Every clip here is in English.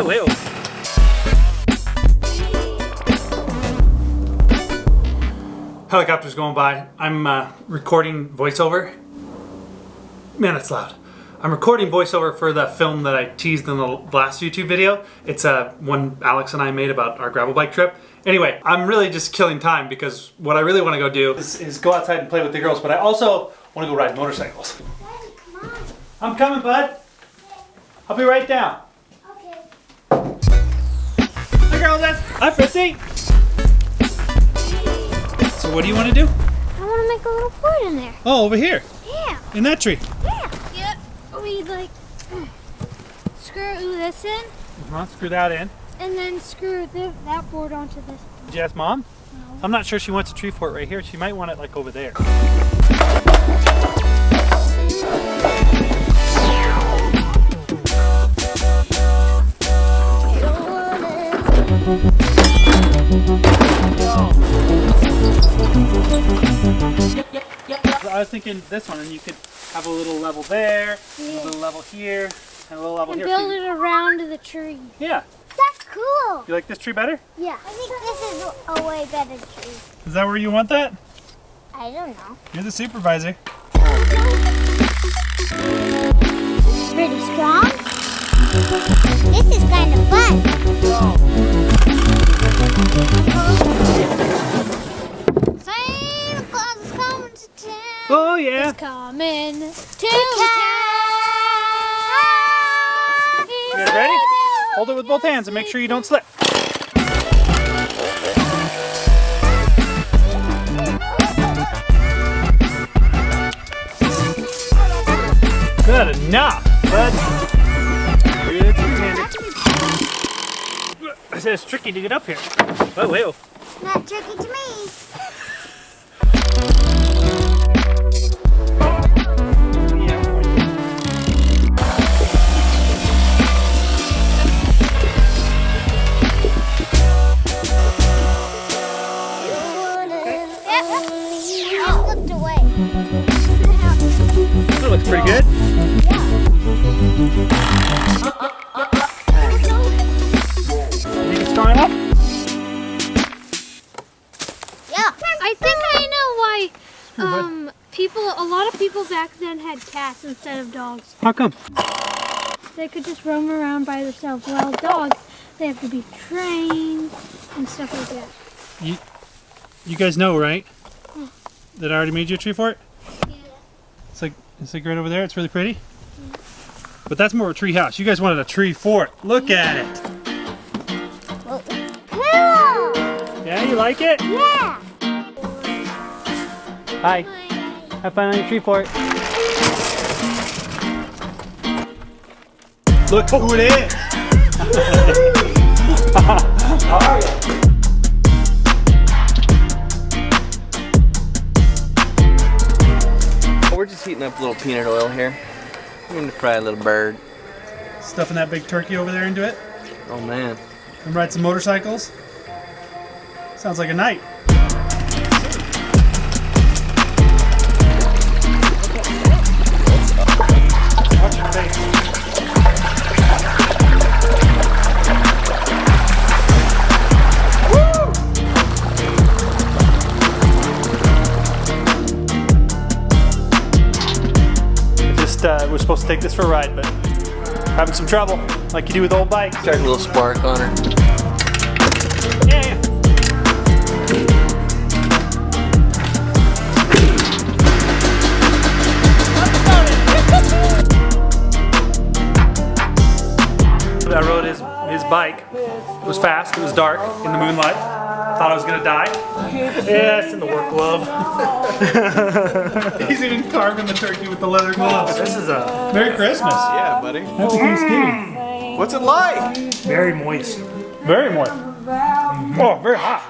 Oh, wait. Helicopter's going by. I'm recording voiceover. Man, it's loud. I'm recording voiceover for the film that I teased in the last YouTube video. It's one Alex and I made about our gravel bike trip. Anyway, I'm really just killing time because what I really want to go do is go outside and play with the girls, but I also want to go ride motorcycles. Daddy, come on. I'm coming, bud. I'll be right down. Okay. Hi, girls. Hi, Fritzy. So what do you want to do? I want to make a little fort in there. Oh, over here. Yeah. In that tree. Yeah. Yep. We like screw this in. Screw that in. And then screw that board onto this. Did you ask Mom? No. I'm not sure she wants a tree fort right here. She might want it like over there. I was thinking this one, and you could have a little level there, a little level here, and a little level here. Build it around the tree. Yeah. That's cool. You like this tree better? Yeah. I think this is a way better tree. Is that where you want that? I don't know. You're the supervisor. Pretty strong. This is kind of fun. Santa Claus is coming to town. Oh yeah. He's coming to town. You guys ready? Hold it with both hands and make sure you don't slip. Good enough, bud. Good two-handed. I said it's tricky to get up here. Oh, wait. Not tricky to me. That looks pretty good. You can start up? Yeah. I think I know why a lot of people back then had cats instead of dogs. How come? They could just roam around by themselves. While dogs, they have to be trained and stuff like that. You guys know, right? That I already made you a tree fort? Yeah. It's like right over there. It's really pretty. But that's more of a tree house. You guys wanted a tree fort. Look at it. Cool. Yeah, you like it? Yeah. Hi. Have fun on your tree fort. Look who it is. How are you? We're just heating up a little peanut oil here. I'm going to fry a little bird. Stuffing that big turkey over there into it. Oh man. And ride some motorcycles. Sounds like a night. Watch your face. We're supposed to take this for a ride, but having some trouble, like you do with old bikes. Start a little spark on her. Yeah. I rode his bike. It was fast, it was dark, in the moonlight. Thought I was gonna die. Yes, in the work glove. He's even carving the turkey with the leather gloves. This is a Merry Christmas. Yeah, buddy. Happy Thanksgiving. What's it like? Very moist. Very moist. Oh, very hot.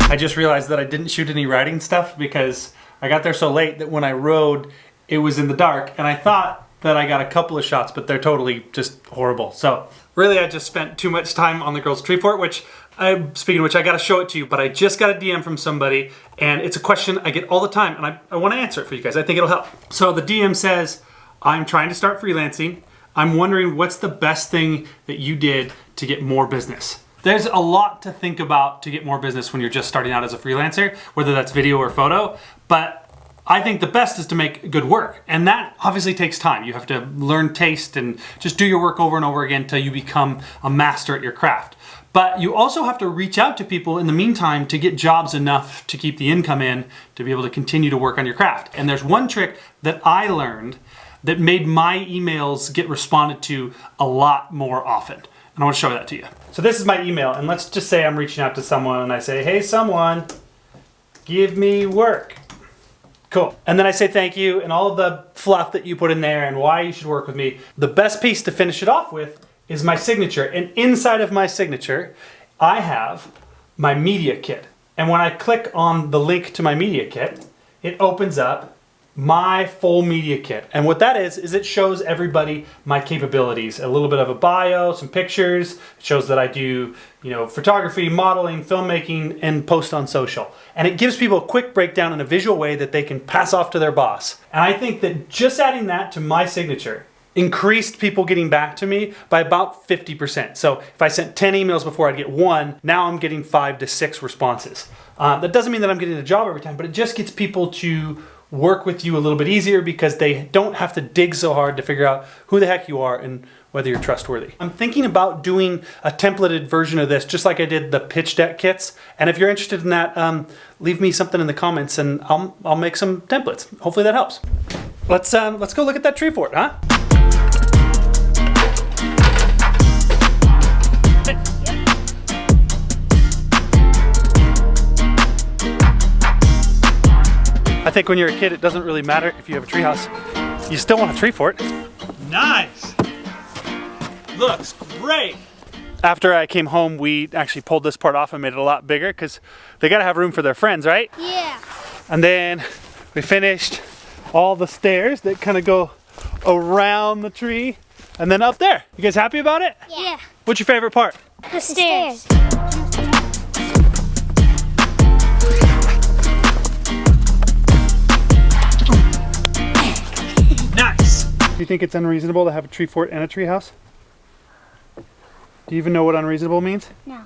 I just realized that I didn't shoot any riding stuff because I got there so late that when I rode, it was in the dark, and I thought that I got a couple of shots, but they're totally just horrible. So really, I just spent too much time on the girl's tree fort, which, speaking of which, I got to show it to you, but I just got a DM from somebody, and it's a question I get all the time, and I want to answer it for you guys. I think it'll help. So the DM says, I'm trying to start freelancing. I'm wondering what's the best thing that you did to get more business? There's a lot to think about to get more business when you're just starting out as a freelancer, whether that's video or photo, but I think the best is to make good work. And that obviously takes time. You have to learn taste and just do your work over and over again until you become a master at your craft. But you also have to reach out to people in the meantime to get jobs enough to keep the income in to be able to continue to work on your craft. And there's one trick that I learned that made my emails get responded to a lot more often. And I want to show that to you. So this is my email, and let's just say I'm reaching out to someone and I say, hey someone, give me work. Cool. And then I say thank you and all of the fluff that you put in there and why you should work with me. The best piece to finish it off with is my signature. And inside of my signature, I have my media kit. And when I click on the link to my media kit, it opens up my full media kit. And what that is it shows everybody my capabilities. A little bit of a bio, some pictures. It shows that I do, photography, modeling, filmmaking, and post on social. And it gives people a quick breakdown in a visual way that they can pass off to their boss. And I think that just adding that to my signature increased people getting back to me by about 50%. So if I sent 10 emails before, I'd get 1. Now I'm getting 5 to 6 responses. That doesn't mean that I'm getting a job every time, but it just gets people to work with you a little bit easier because they don't have to dig so hard to figure out who the heck you are and whether you're trustworthy. I'm thinking about doing a templated version of this, just like I did the pitch deck kits. And if you're interested in that, leave me something in the comments and I'll make some templates. Hopefully that helps. Let's go look at that tree fort, huh? I think when you're a kid, it doesn't really matter if you have a treehouse. You still want a tree fort. Nice! Looks great! After I came home, we actually pulled this part off and made it a lot bigger because they gotta have room for their friends, right? Yeah. And then we finished all the stairs that kind of go around the tree and then up there. You guys happy about it? Yeah. What's your favorite part? The stairs. Nice! Do you think it's unreasonable to have a tree fort and a tree house? Do you even know what unreasonable means? No.